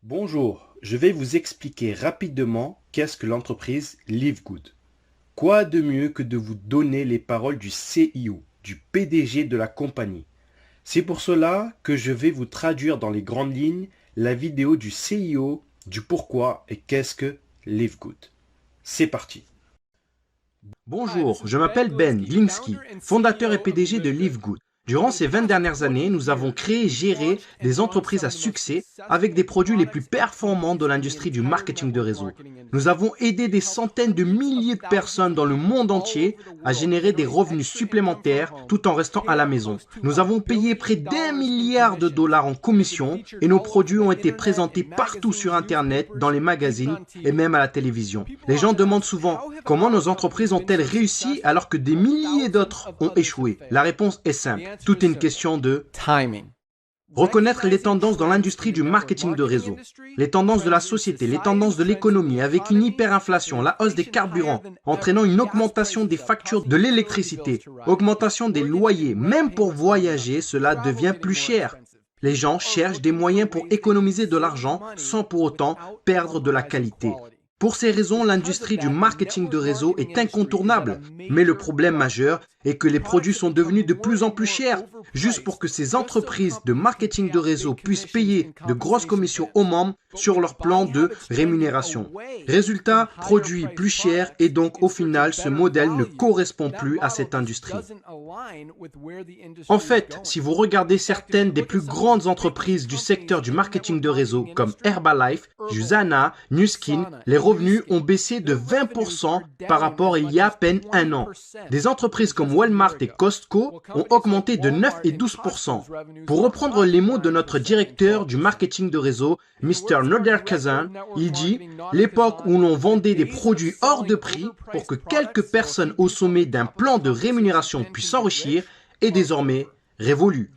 Bonjour, je vais vous expliquer rapidement qu'est-ce que l'entreprise Livegood. Quoi de mieux que de vous donner les paroles du CIO, du PDG de la compagnie. C'est pour cela que je vais vous traduire dans les grandes lignes la vidéo du CIO, du pourquoi et qu'est-ce que Livegood. C'est parti. Bonjour, je m'appelle Ben Glinsky, fondateur et PDG de Livegood. Durant ces 20 dernières années, nous avons créé et géré des entreprises à succès avec des produits les plus performants de l'industrie du marketing de réseau. Nous avons aidé des centaines de milliers de personnes dans le monde entier à générer des revenus supplémentaires tout en restant à la maison. Nous avons payé près d'1 milliard de dollars en commission et nos produits ont été présentés partout sur Internet, dans les magazines et même à la télévision. Les gens demandent souvent comment nos entreprises ont-elles réussi alors que des milliers d'autres ont échoué. La réponse est simple. Tout est une question de timing. reconnaître les tendances dans l'industrie du marketing de réseau, les tendances de la société, les tendances de l'économie avec une hyperinflation, la hausse des carburants, entraînant une augmentation des factures de l'électricité, augmentation des loyers. Même pour voyager, cela devient plus cher. Les gens cherchent des moyens pour économiser de l'argent sans pour autant perdre de la qualité. Pour ces raisons, l'industrie du marketing de réseau est incontournable. Mais le problème majeur est que les produits sont devenus de plus en plus chers. Juste pour que ces entreprises de marketing de réseau puissent payer de grosses commissions aux membres sur leur plan de rémunération. Résultat, produits plus chers et donc au final, ce modèle ne correspond plus à cette industrie. En fait, si vous regardez certaines des plus grandes entreprises du secteur du marketing de réseau comme Herbalife, Usana, Nu Skin, les revenus ont baissé de 20% par rapport à il y a à peine un an. Des entreprises comme Walmart et Costco ont augmenté de 9 et 12%. Pour reprendre les mots de notre directeur du marketing de réseau, Mr. Noderkazan, il dit « L'époque où l'on vendait des produits hors de prix pour que quelques personnes au sommet d'un plan de rémunération puissent s'enrichir est désormais révolue. »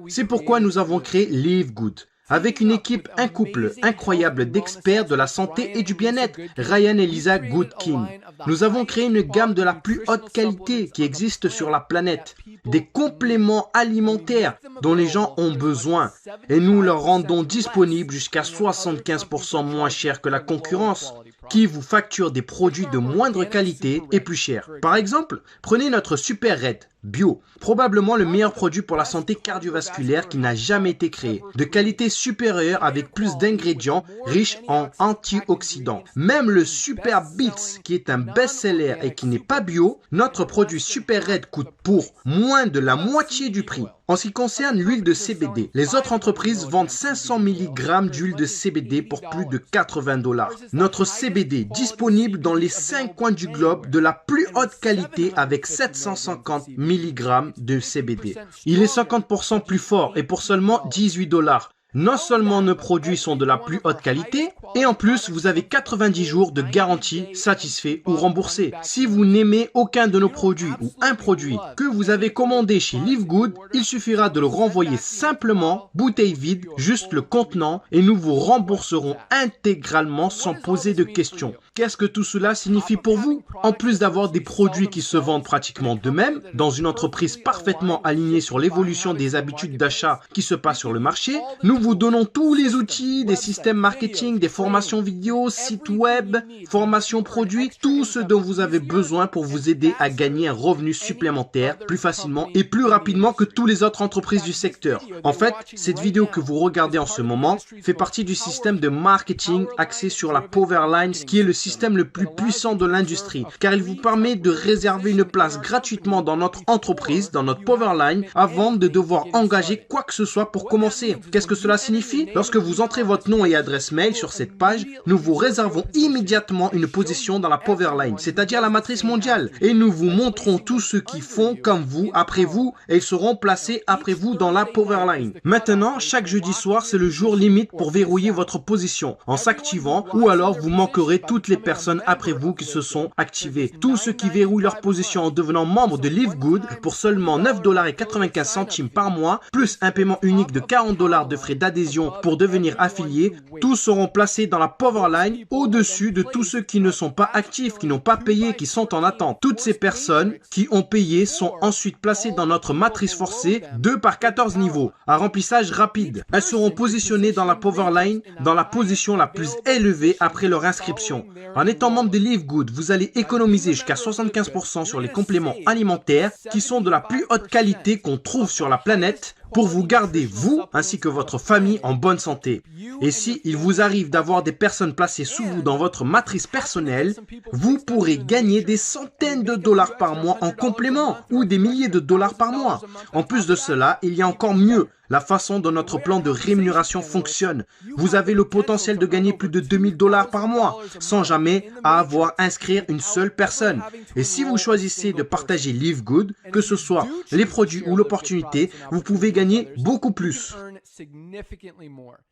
C'est pourquoi nous avons créé Livegood. Avec une équipe, un couple incroyable d'experts de la santé et du bien-être, Ryan et Lisa Goodkin. Nous avons créé une gamme de la plus haute qualité qui existe sur la planète, des compléments alimentaires dont les gens ont besoin et nous leur rendons disponibles jusqu'à 75% moins cher que la concurrence qui vous facture des produits de moindre qualité et plus chers. Par exemple, prenez notre Super Red Bio, probablement le meilleur produit pour la santé cardiovasculaire qui n'a jamais été créé, de qualité supérieure avec plus d'ingrédients riches en antioxydants. Même le Super Beats, qui est un best-seller et qui n'est pas bio, notre produit Super Red coûte pour moins de la moitié du prix. En ce qui concerne l'huile de CBD, les autres entreprises vendent 500 mg d'huile de CBD pour plus de 80 $. Notre CBD, disponible dans les 5 coins du globe de la plus haute qualité avec 750 mg de CBD. Il est 50% plus fort et pour seulement 18 $. Non seulement nos produits sont de la plus haute qualité, et en plus, vous avez 90 jours de garantie satisfait ou remboursé. Si vous n'aimez aucun de nos produits ou un produit que vous avez commandé chez Livegood, il suffira de le renvoyer simplement, bouteille vide, juste le contenant, et nous vous rembourserons intégralement sans poser de questions. Qu'est-ce que tout cela signifie pour vous? En plus d'avoir des produits qui se vendent pratiquement d'eux-mêmes, dans une entreprise parfaitement alignée sur l'évolution des habitudes d'achat qui se passent sur le marché, nous vous donnons tous les outils, des systèmes marketing, des formations vidéo, sites web, formations produits, tout ce dont vous avez besoin pour vous aider à gagner un revenu supplémentaire plus facilement et plus rapidement que toutes les autres entreprises du secteur. En fait, cette vidéo que vous regardez en ce moment fait partie du système de marketing axé sur la Powerline, qui est le système le plus puissant de l'industrie, car il vous permet de réserver une place gratuitement dans notre entreprise, dans notre Powerline, avant de devoir engager quoi que ce soit pour commencer. Qu'est-ce que cela signifie? Lorsque vous entrez votre nom et adresse mail sur cette page, nous vous réservons immédiatement une position dans la Powerline, c'est-à-dire la matrice mondiale, et nous vous montrons tous ceux qui font comme vous, après vous, et ils seront placés après vous dans la Powerline. Maintenant, chaque jeudi soir, c'est le jour limite pour verrouiller votre position en s'activant, ou alors vous manquerez toutes les les personnes après vous qui se sont activées. Tous ceux qui verrouillent leur position en devenant membres de Live Good pour seulement 9,95 $ par mois, plus un paiement unique de 40 $ de frais d'adhésion pour devenir affiliés, tous seront placés dans la Powerline au-dessus de tous ceux qui ne sont pas actifs, qui n'ont pas payé, qui sont en attente. Toutes ces personnes qui ont payé sont ensuite placées dans notre matrice forcée 2 par 14 niveaux, à remplissage rapide. Elles seront positionnées dans la Powerline dans la position la plus élevée après leur inscription. En étant membre de Live Good, vous allez économiser jusqu'à 75% sur les compléments alimentaires qui sont de la plus haute qualité qu'on trouve sur la planète pour vous garder, vous, ainsi que votre famille, en bonne santé. Et si il vous arrive d'avoir des personnes placées sous vous dans votre matrice personnelle, vous pourrez gagner des centaines de dollars par mois en complément ou des milliers de dollars par mois. En plus de cela, il y a encore mieux. La façon dont notre plan de rémunération fonctionne. Vous avez le potentiel de gagner plus de 2000 $ par mois sans jamais avoir à inscrire une seule personne. Et si vous choisissez de partager Live Good, que ce soit les produits ou l'opportunité, vous pouvez gagner beaucoup plus.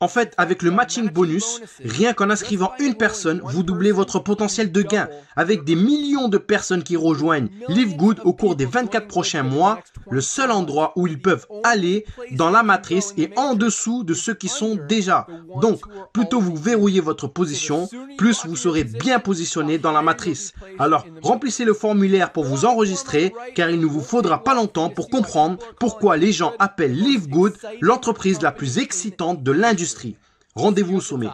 En fait, avec le matching bonus, rien qu'en inscrivant une personne, vous doublez votre potentiel de gain. Avec des millions de personnes qui rejoignent Live Good au cours des 24 prochains mois, le seul endroit où ils peuvent aller dans la matrice est en dessous de ceux qui sont déjà. Donc, plus tôt vous verrouillez votre position, plus vous serez bien positionné dans la matrice. Alors, remplissez le formulaire pour vous enregistrer, car il ne vous faudra pas longtemps pour comprendre pourquoi les gens appellent Live Good l'entreprise la plus excitante de l'industrie. Rendez-vous au sommet.